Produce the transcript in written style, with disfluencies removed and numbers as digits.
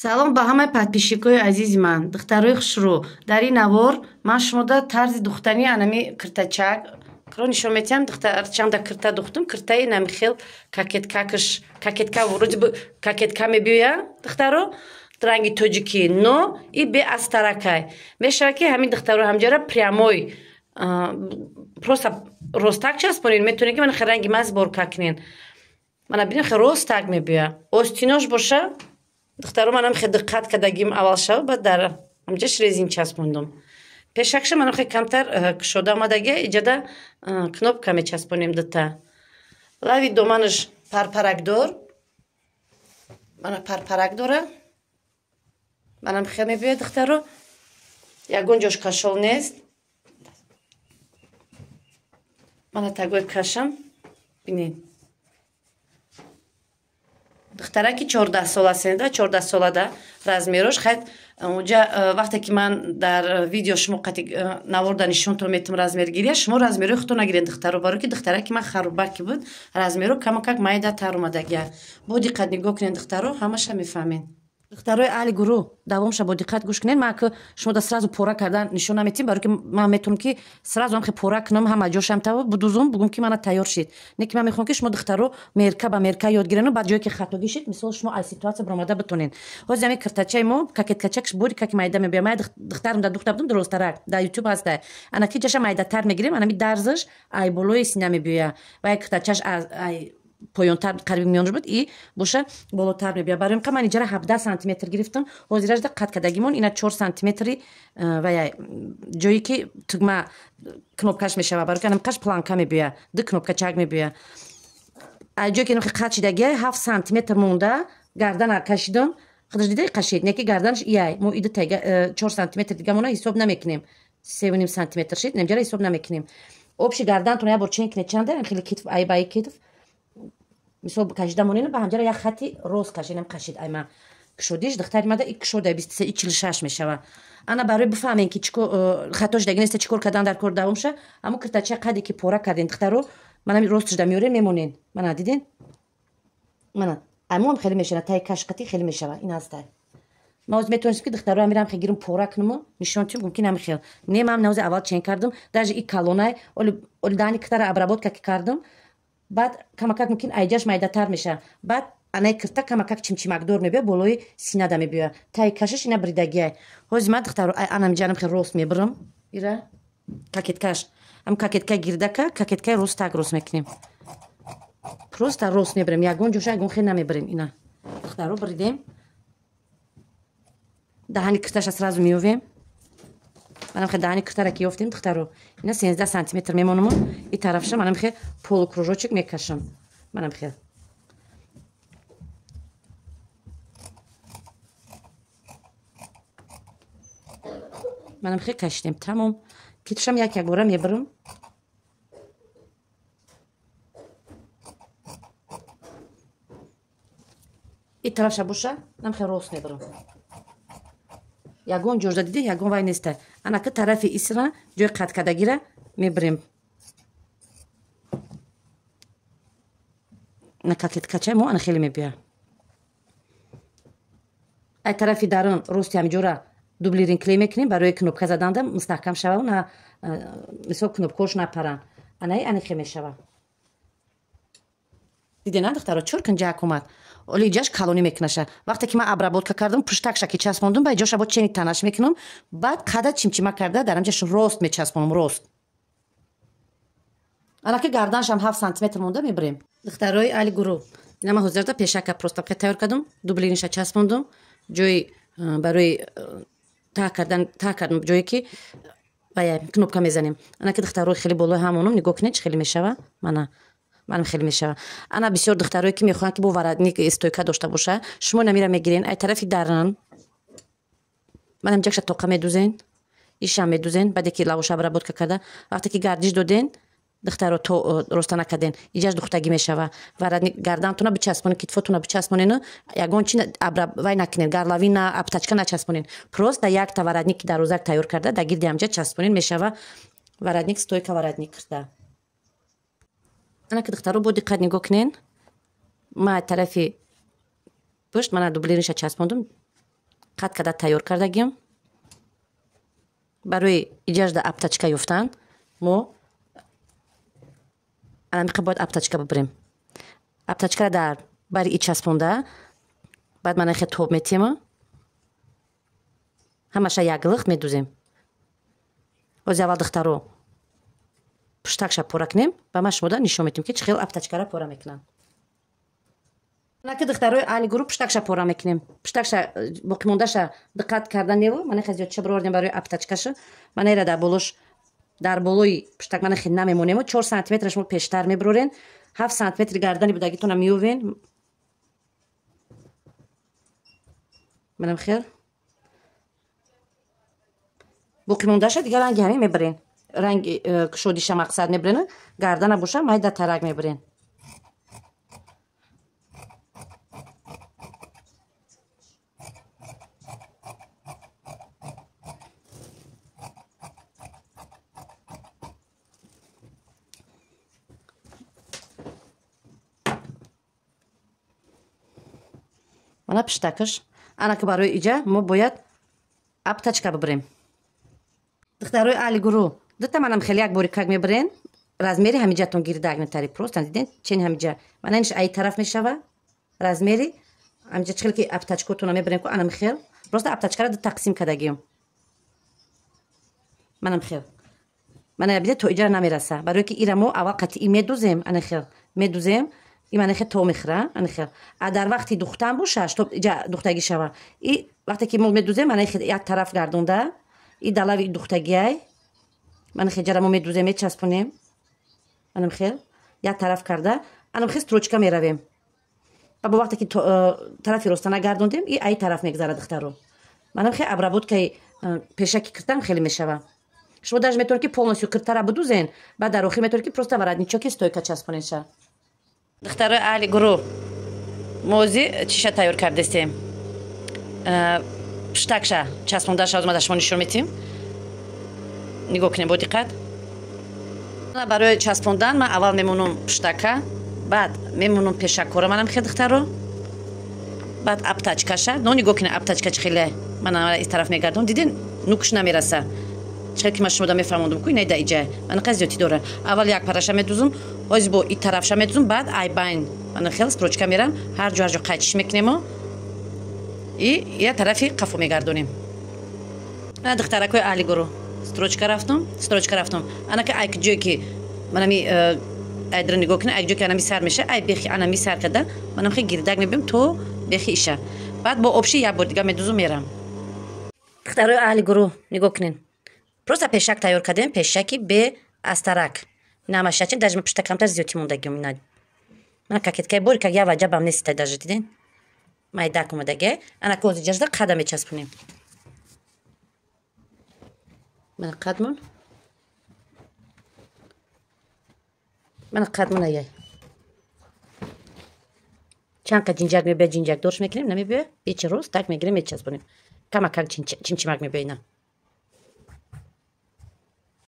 Салом ба ҳамаи подписчикои азизи ман. Духтарои хушрӯ. Дар ин навор ман шумода тарзи духтани анами киртачак кро нишон метиҳам. Духтарчам да кирта духтум. Киртаи нами хел какеткакаш какетка вроде бы какетка мебиёя духтаро ранги тоҷики, но и бе астаракай. Мешава ки ҳамин духтаро ҳамҷара прямой просто ростак часпонин. Метавонед ки мана хел ранги маз бор какнин. Мана бинем хел ростак мебиёя. Остинош боша духтаро манам хел диққат кардагим аввал шава баъд дар ҳамҷаш резин часпондум. Пешакша манам хел камтар кушода омадагия иҷада кнопка мечаспонем дита. Лави доманаш парпаракдор. Мана парпарак дора. Манам хел мебиёяд духтаро. Ягон ҷош кашол нест. Мана тагои кашам бинед. Духтараки 14 сола сенда 14 солада размерош хайт унҷа вақте ки ман дар видео шумо қати наворда нишонтон метам размергирия шумо размерои худтон нагиред духтаро баро ки духтараки ман харубаки буд размеро камакак майдатар омадагия. Бо диққат нигоҳ кунед духтаро ҳамаша мефаҳмед. Духтарои аҳли гурӯҳ давомша бо диққат гӯш кунед. Ман ки шумо да сразу пора кардан нишон наметиҳем баро ки ман метавонам ки сразу ҳам хе пора кунам ҳама ҷошам таво будузум бугум ки мана тайёр шид. Не ки ман мехоҳам ки шумо духтаро мерка ба мерка ёд гирено баъд ҷое ки хато гишид мисол шумо ай ситуация баромада битонед. Ҳозир ҳамин киртачаи мо какеткачакш боди каки майда мебиём. Ман духтарам да духта будам дуростарак да ютуб ҳастай. Ана ки ҷаша майдатар мегирем анами дарзаш ай болои сина мебиёя. Ва ай киртачаш ай поёнтар қариби миёнаш буд и боша болотар мебиёя. Барои ин ман иҷара 17 сантиметр гирифтам. Ҳозираш да қат кардагимон ина 4 сантиметри ва ҷое ки тугма кнопкаш мешава барои ки анамқаш планка мебиёя. Ду кнопкачак мебиёя. Ай ҷое ки нохи қат шидагия 7 сантиметр монда гардана кашидам. Худаш дидаи қашид не ки гарданаш яй мо ида тага 4 сантиметр дигамона ҳисоб намекунем. 3.5 сантиметр шид немҷара ҳисоб намекунем. Обши гардантон ябор чен кунед чанда хеле китф ай баи китф мисол кашидамонина ба ҳамҷара як хати рост кашидам кашид айма кушодиш духтари мада и кушода 23-46 мешава. Ана барои бифаҳмем ки чикор хатош даги неста чикор кардан дар кор давомша аммо киртача қаде ки пора карден духтаро мана росташ да меорем мемонен. Мана диден мана аммо хеле мешава тай кашқати хеле мешава ин астай. Ма оз метавонистем ки духтаро амирам хе гирим пора кунам нишонтим мумкин ам хел не мам навзе аввал чен кардам даже и колонай оли дани китара обработка ки кардам баъд камакак мумкин айҷаш майдатар меша. Баъд анай кирта камакак чимчимакдор мебиёя болои синада мебиёя. Тай кашаш ина бридагия. Ҳозир ман духтаро анамҷанам хе рост мебирам. Ира какеткаш ам какетка гирдака какеткаи ростак рост мекунем. Просто рост мебирем ягон ҷоша ягон хе намебирем. Ина духтаро бридем даҳани кирташа сразу меёвем. Манам хе даҳани киртара ки ёфтем духтаро ина 13 сантиметр мемонам и тарафша манам хе полукружочек мекашам. Манам хе манам хе кашидем тамом китфшам як бора мебирам. И тарафша боша манам хе рост мебирам. Ягон ҷожда диди ягон вай неста. Ана ки тарафи исра ҷои қат кардагира мебирем. На какеткачаи мо ана хеле мебиёя. ай тарафи дарун рости ҳамҷора дублирин клей мекунем барои кнопка заданда мустаҳкам шава на мисол кнопкаош напаран. Анаи ани хе мешава. Дидена духтаро чор кунҷак омад. Оли ҷаш калонӣ мекунаша. Вақте ки ман обработка кардам пуштакша ки часпондум ба ҷоша бо чени танаш мекунам баъд қада чимчима карда дар ҳамҷаш рост мечаспонам рост. Ана ки гарданшам 7 сантиметр монда мебирем. Духтарои аҳли гурӯҳ ина ман ҳозирда пешака просто тайёр кардам дублиниша часпондум ҷои барои так кардам ҷое ки кнопка мезанем. Ана ки духтарои хеле болои ҳамонам нигоҳ кунед чӣ хеле мешава. Манам хеле мешава. Ана бисёр духтарое ки мехоҳанд ки бо варатник стойка дошта боша шумо намира мегирен ай тарафи даран манам ҷакша тоқа медузен ишам медузен баъде ки лавоша обработка карда вақте ки гардиш доден духтаро то роста накарден иҷаш духтагӣ мешава. Варатник гардантона бичаспонен китфотуна бичаспонен ягон чи вай накунед гарлавина аптачка начаспонен просто якта варатники дарозак тайёр карда да гирди ҳамҷа часпонен мешава. Варатник стойка варатник карда. Ана ки духтаро бо диққат нигоҳ кунен. Ма тарафи пушт мана дублириша часпондум қат када тайёр кардагим. барои иҷажда аптачка ёфтан мо анамиқа бояд аптачка бибирем. Аптачкара дар бари и часпонда баъд манахе тоб метем. ҳамаша як лихт медузем. ози аввал духтаро пуштакша пора кунем ва ма шумода нишон метем ки чӣ хел аптачкара пора мекунам. наки духтарои аҳли гурӯҳ пуштакша пора мекунем. Пуштакша боқимондаша диққат кардан неву манахе зиёдша бировордем барои аптачкаша. манера дар болош дар болои пуштак манахе намемонему. 4 сантиметраш мо пештар мебирорен. 7 сантиметри гардани будагитона меёвен. манам хел боқимондаша дигар ранги ҳамин мебирен. ранги кушодиша мақсад мебирен. гардана боша майда тарак мебирен. мана пуштакаш анаки барои иҷа мо бояд аптачка бибирем. духтарои аҳли гурӯҳ дита манам хеле як бори как мебирен. размери ҳамиҷатон гирдак метари просто диден чен ҳамиҷа мана инш ай тараф мешава размери ҳамиҷа чӣ хел ки аптачкотона мебирем ку анам хел просто аптачкара ду тақсим кардагием. манам хел мана биде то иҷа намераса барое ки ира мо аввал қатъӣ медузем. ана хел медузем и манахе то мехӯра анахел а дар вақти духтан бошаш то иҷа духтагӣ шава и вақте ки мо медузем манахе як тараф гардонда и далави духтагиай манахе ҷара мо медузем мечаспонем. анамхел як тараф карда анамхел строчка меравем ва бо вақте ки тарафи роста нагардондем и ай тараф мегзара духтаро. манамхел обработкаи пешаки киртан хеле мешава. шумо даже метавонед ки полностью киртара будузен баъд дар охир метавонед ки просто воротничоки стойка часпонеша. духтарои аҳли гурӯҳ мози чиша тайёр кардестем. пуштакша часпондаша озмада шумо нишон метем. нигоҳ кунем бо диққат. барои часпондан ман аввал мемонам пуштака баъд мемонам пешакора манам хел духтаро баъд аптачкаша но нигоҳ кунем аптачка чӣ хеле мана из тараф мегардон диден нукш намераса чӣ хел ки ман шумода мефаҳмондам ку инайда иҷа манақа зиёти дора. аввал як параша медузум ози бо и тарафша медузум баъд ай байн мана хел строчка мерам ҳар ҷо қайчиш мекунемо и як тарафи қафо мегардонем. ана духтаракои аҳли гурӯҳ строчка рафтам анака ай ҷое ки манами айдро нигоҳ кунем ай ҷое ки анами сар меша ай бехи анами сар карда манам хел гирдак мебием то бехи иша баъд бо обши як бор дига медузум мерам. духтарои аҳли гурӯҳ нигоҳ кунен просто пешак тайёр кардем пешаки бе астарак намашачин даже пуштакамтар зиёти мондагиом инад мана какеткаи бори как я ваҷабам неситай даже диден майдак омадаге анака ози ҷажда қада мечаспонем. мана қадмон аяй чанд ка ҷинҷак мебия ҷинҷак дорш мекунем намебия печи рост так мегирем мечаспонем камакак чимчимак мебия ина